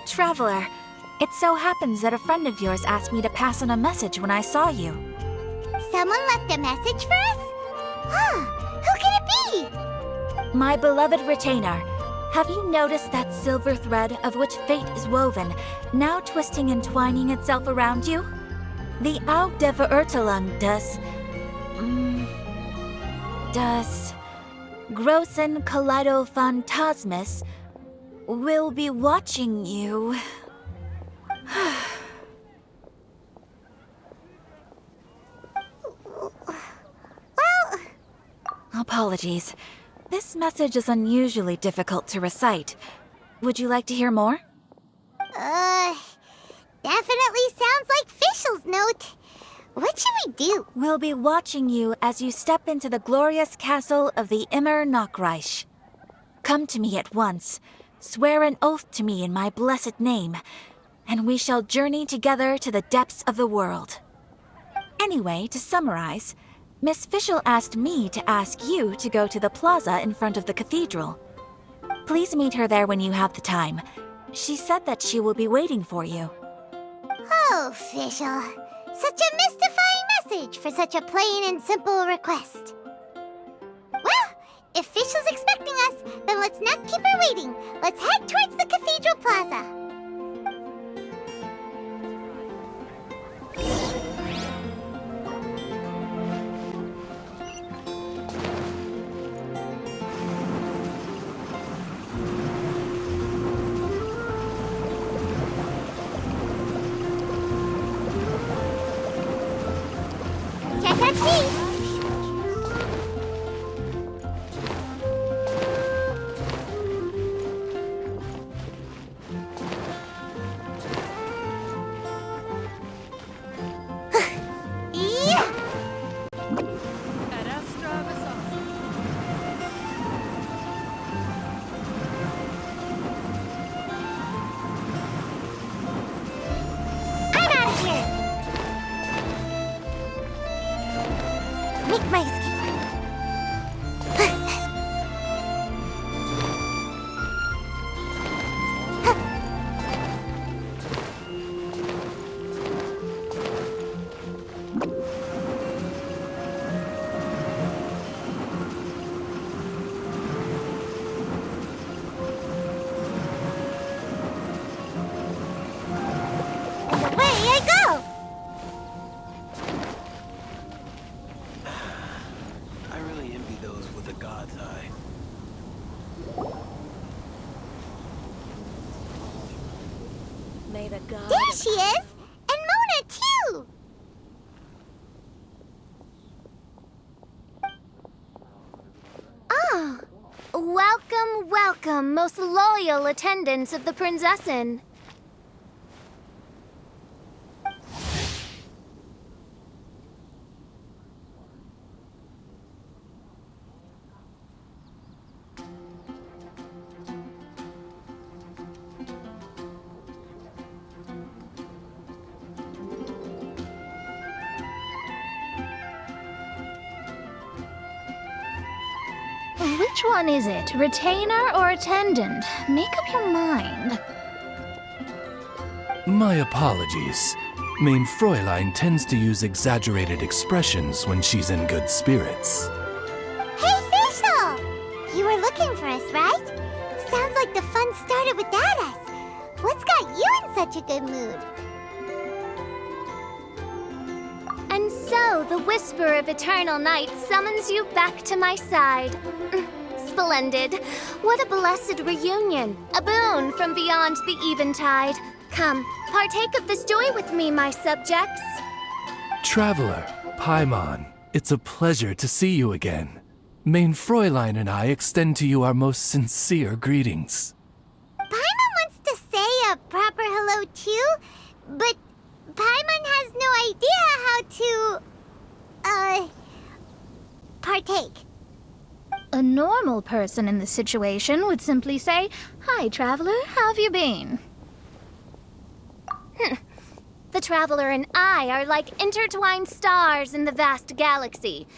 Traveler, it so happens that a friend of yours asked me to pass on a message when I saw you. Someone left a message for us? Huh, who can it be? My beloved retainer, have you noticed that silver thread of which fate is woven, now twisting and twining itself around you? The Aug der Verurteilung does Großen Kaleido-Phantasmus will be watching you. Well... Apologies. This message is unusually difficult to recite. Would you like to hear more? Definitely sounds like Fischl's note. What should we do? We'll be watching you as you step into the glorious castle of the Immer Nachreich. Come to me at once. Swear an oath to me in my blessed name, and we shall journey together to the depths of the world. Anyway, to summarize, Miss Fischl asked me to ask you to go to the plaza in front of the cathedral. Please meet her there when you have the time. She said that she will be waiting for you. Oh, Fischl. Such a mystifying message for such a plain and simple request. Well, if Fischl's expecting us, then let's not keep her waiting. Let's head towards the cathedral plaza. Check out see. Make my escape. And away I go! I really envy those with a god's eye. May the god... There she is! And Mona, too! Ah, welcome, welcome, most loyal attendants of the Prinzessin. Which one is it, retainer or attendant? Make up your mind. My apologies. Main Fräulein tends to use exaggerated expressions when she's in good spirits. Hey, Fischl! You were looking for us, right? Sounds like the fun started without us. What's got you in such a good mood? And so, the whisper of eternal night summons you back to my side. Splendid. What a blessed reunion. A boon from beyond the eventide. Come, partake of this joy with me, my subjects. Traveler, Paimon, it's a pleasure to see you again. Main Fräulein and I extend to you our most sincere greetings. Paimon wants to say a proper hello too, but Paimon has no idea how to, partake. A normal person in this situation would simply say, "Hi, traveler, how have you been?" The Traveler and I are like intertwined stars in the vast galaxy.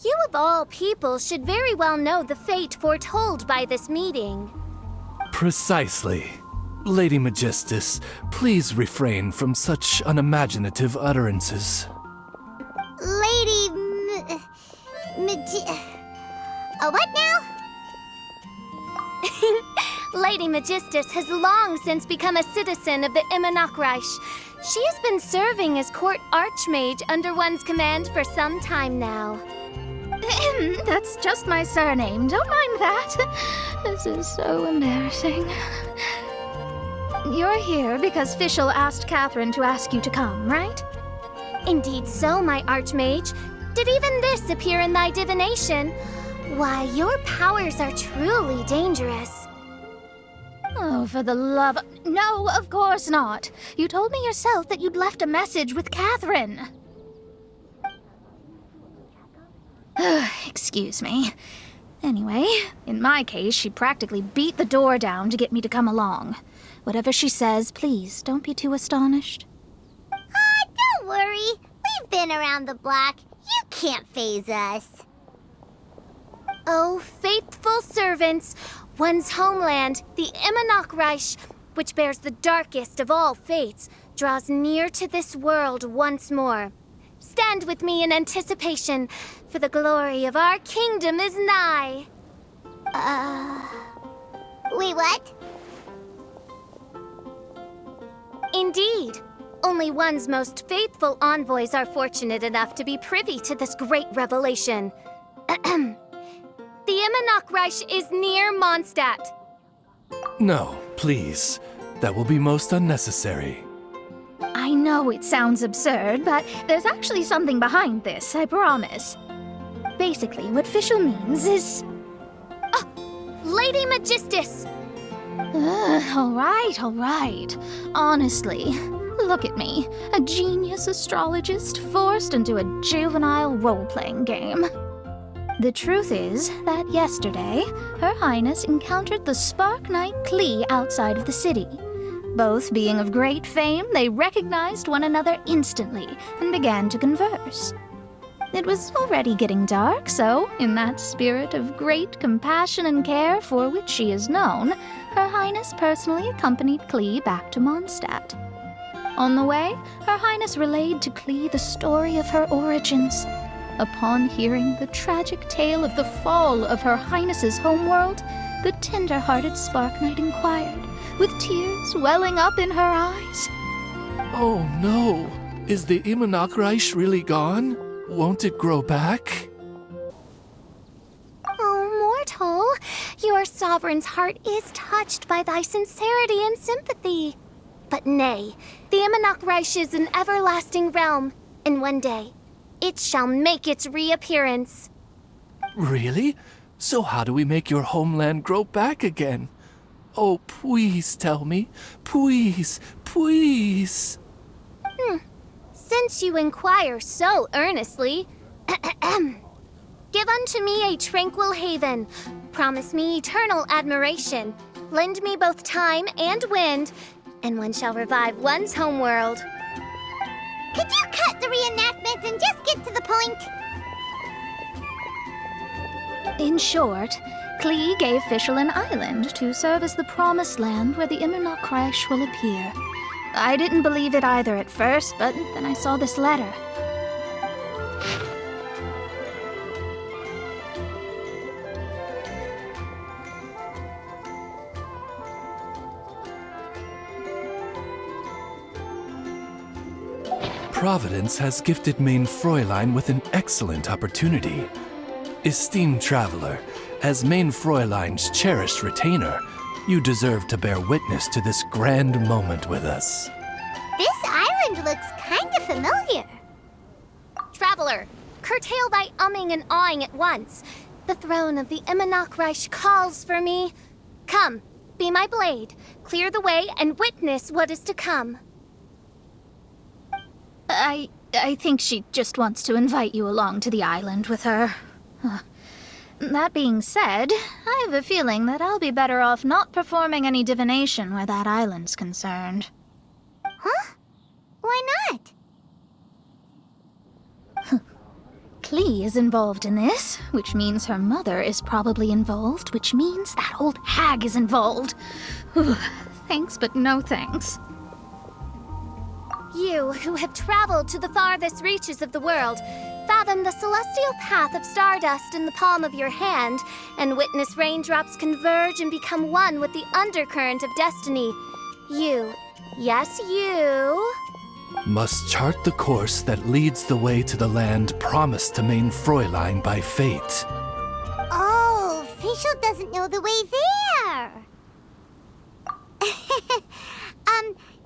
You of all people should very well know the fate foretold by this meeting. Precisely. Lady Magistus, please refrain from such unimaginative utterances. Lady what now? Lady Magistus has long since become a citizen of the Immernachtreich. She has been serving as court archmage under one's command for some time now. That's just my surname. Don't mind that. This is so embarrassing. You're here because Fischl asked Catherine to ask you to come, right? Indeed so, my archmage. Did even this appear in thy divination? Why, your powers are truly dangerous. Oh, for the love... No, of course not. You told me yourself that you'd left a message with Catherine. Excuse me. Anyway, in my case, she practically beat the door down to get me to come along. Whatever she says, please, don't be too astonished. Don't worry. We've been around the block. You can't faze us. Oh, faithful servants, one's homeland, the Immernachtreich, which bears the darkest of all fates, draws near to this world once more. Stand with me in anticipation, for the glory of our kingdom is nigh. Wait, what? Indeed. Only one's most faithful envoys are fortunate enough to be privy to this great revelation. The Immernachtreich is near Mondstadt. No, please. That will be most unnecessary. I know it sounds absurd, but there's actually something behind this, I promise. Basically, what Fischl means is... Lady Magistus! All right. Honestly, look at me, a genius astrologist forced into a juvenile role-playing game. The truth is that yesterday, Her Highness encountered the Spark Knight Klee outside of the city. Both being of great fame, they recognized one another instantly and began to converse. It was already getting dark, so, in that spirit of great compassion and care for which she is known, Her Highness personally accompanied Klee back to Mondstadt. On the way, Her Highness relayed to Klee the story of her origins. Upon hearing the tragic tale of the fall of Her Highness's homeworld, the tender-hearted Spark Knight inquired, with tears welling up in her eyes. Oh no! Is the Immernachtreich really gone? Won't it grow back? Oh, mortal, your sovereign's heart is touched by thy sincerity and sympathy. But nay, the Immernachtreich is an everlasting realm, and one day, it shall make its reappearance. Really? So how do we make your homeland grow back again? Oh, please tell me. Please, please. Since you inquire so earnestly, give unto me a tranquil haven. Promise me eternal admiration. Lend me both time and wind, and one shall revive one's homeworld. Could you cut the reenactments and just get to the point? In short, Klee gave Fischl an island to serve as the promised land where the Immernachtreich will appear. I didn't believe it either at first, but then I saw this letter. Providence has gifted Main Fräulein with an excellent opportunity. Esteemed traveler, as Main Fräulein's cherished retainer, you deserve to bear witness to this grand moment with us. This island looks kinda familiar. Traveler, curtail thy umming and awing at once. The throne of the Immernachtreich calls for me. Come, be my blade, clear the way, and witness what is to come. I think she just wants to invite you along to the island with her. That being said, I have a feeling that I'll be better off not performing any divination where that island's concerned. Huh? Why not? Klee is involved in this, which means her mother is probably involved, which means that old hag is involved. Thanks, but no thanks. You, who have traveled to the farthest reaches of the world, fathom the celestial path of stardust in the palm of your hand, and witness raindrops converge and become one with the undercurrent of destiny. You, yes, you... must chart the course that leads the way to the land promised to Main Fräulein by fate. Oh, Fischl doesn't know the way there.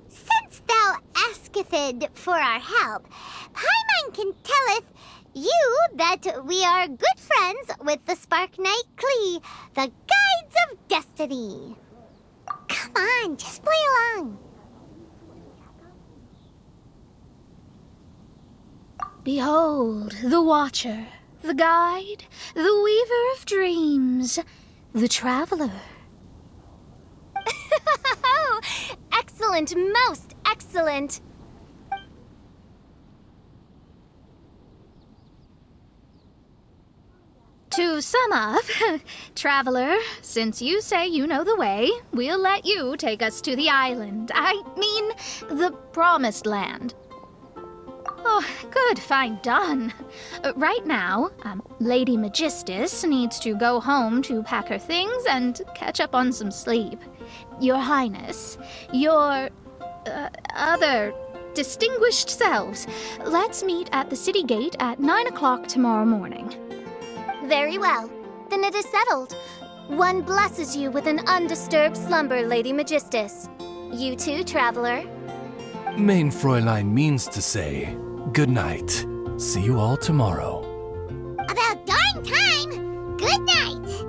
Since thou asketh for our help, Paimon can telleth you that we are good friends with the Spark Knight Klee, the Guides of Destiny. Come on, just play along. Behold, the Watcher, the Guide, the Weaver of Dreams, the Traveler. Excellent, most excellent! To sum up, Traveler, since you say you know the way, we'll let you take us to the island. I mean, the Promised Land. Oh, good, fine, done. Right now, Lady Magistus needs to go home to pack her things and catch up on some sleep. Your Highness, your other distinguished selves, let's meet at the city gate at 9 o'clock tomorrow morning. Very well. Then it is settled. One blesses you with an undisturbed slumber, Lady Magistus. You too, Traveler. Main Fräulein means to say, good night. See you all tomorrow. About darn time! Good night!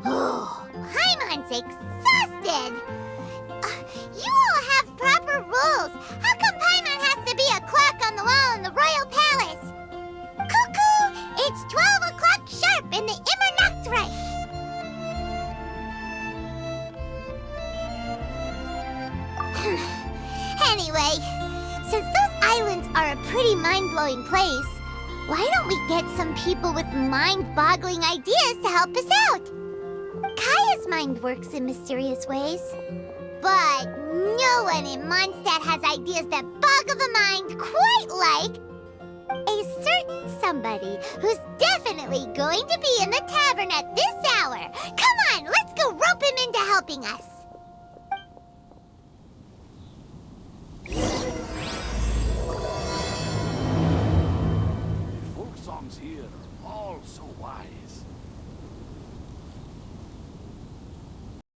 Oh, Paimon's exhausted! You all have proper rules. How come Paimon has to be a clock on the wall in the royal palace? Cuckoo! It's 12 o'clock sharp in the Immernachtreich! Anyway, since those islands are a pretty mind-blowing place, why don't we get some people with mind-boggling ideas to help us out? Kaya's mind works in mysterious ways. But no one in Mondstadt has ideas that boggle the mind quite like a certain somebody who's definitely going to be in the tavern at this hour. Come on, let's go rope him into helping us.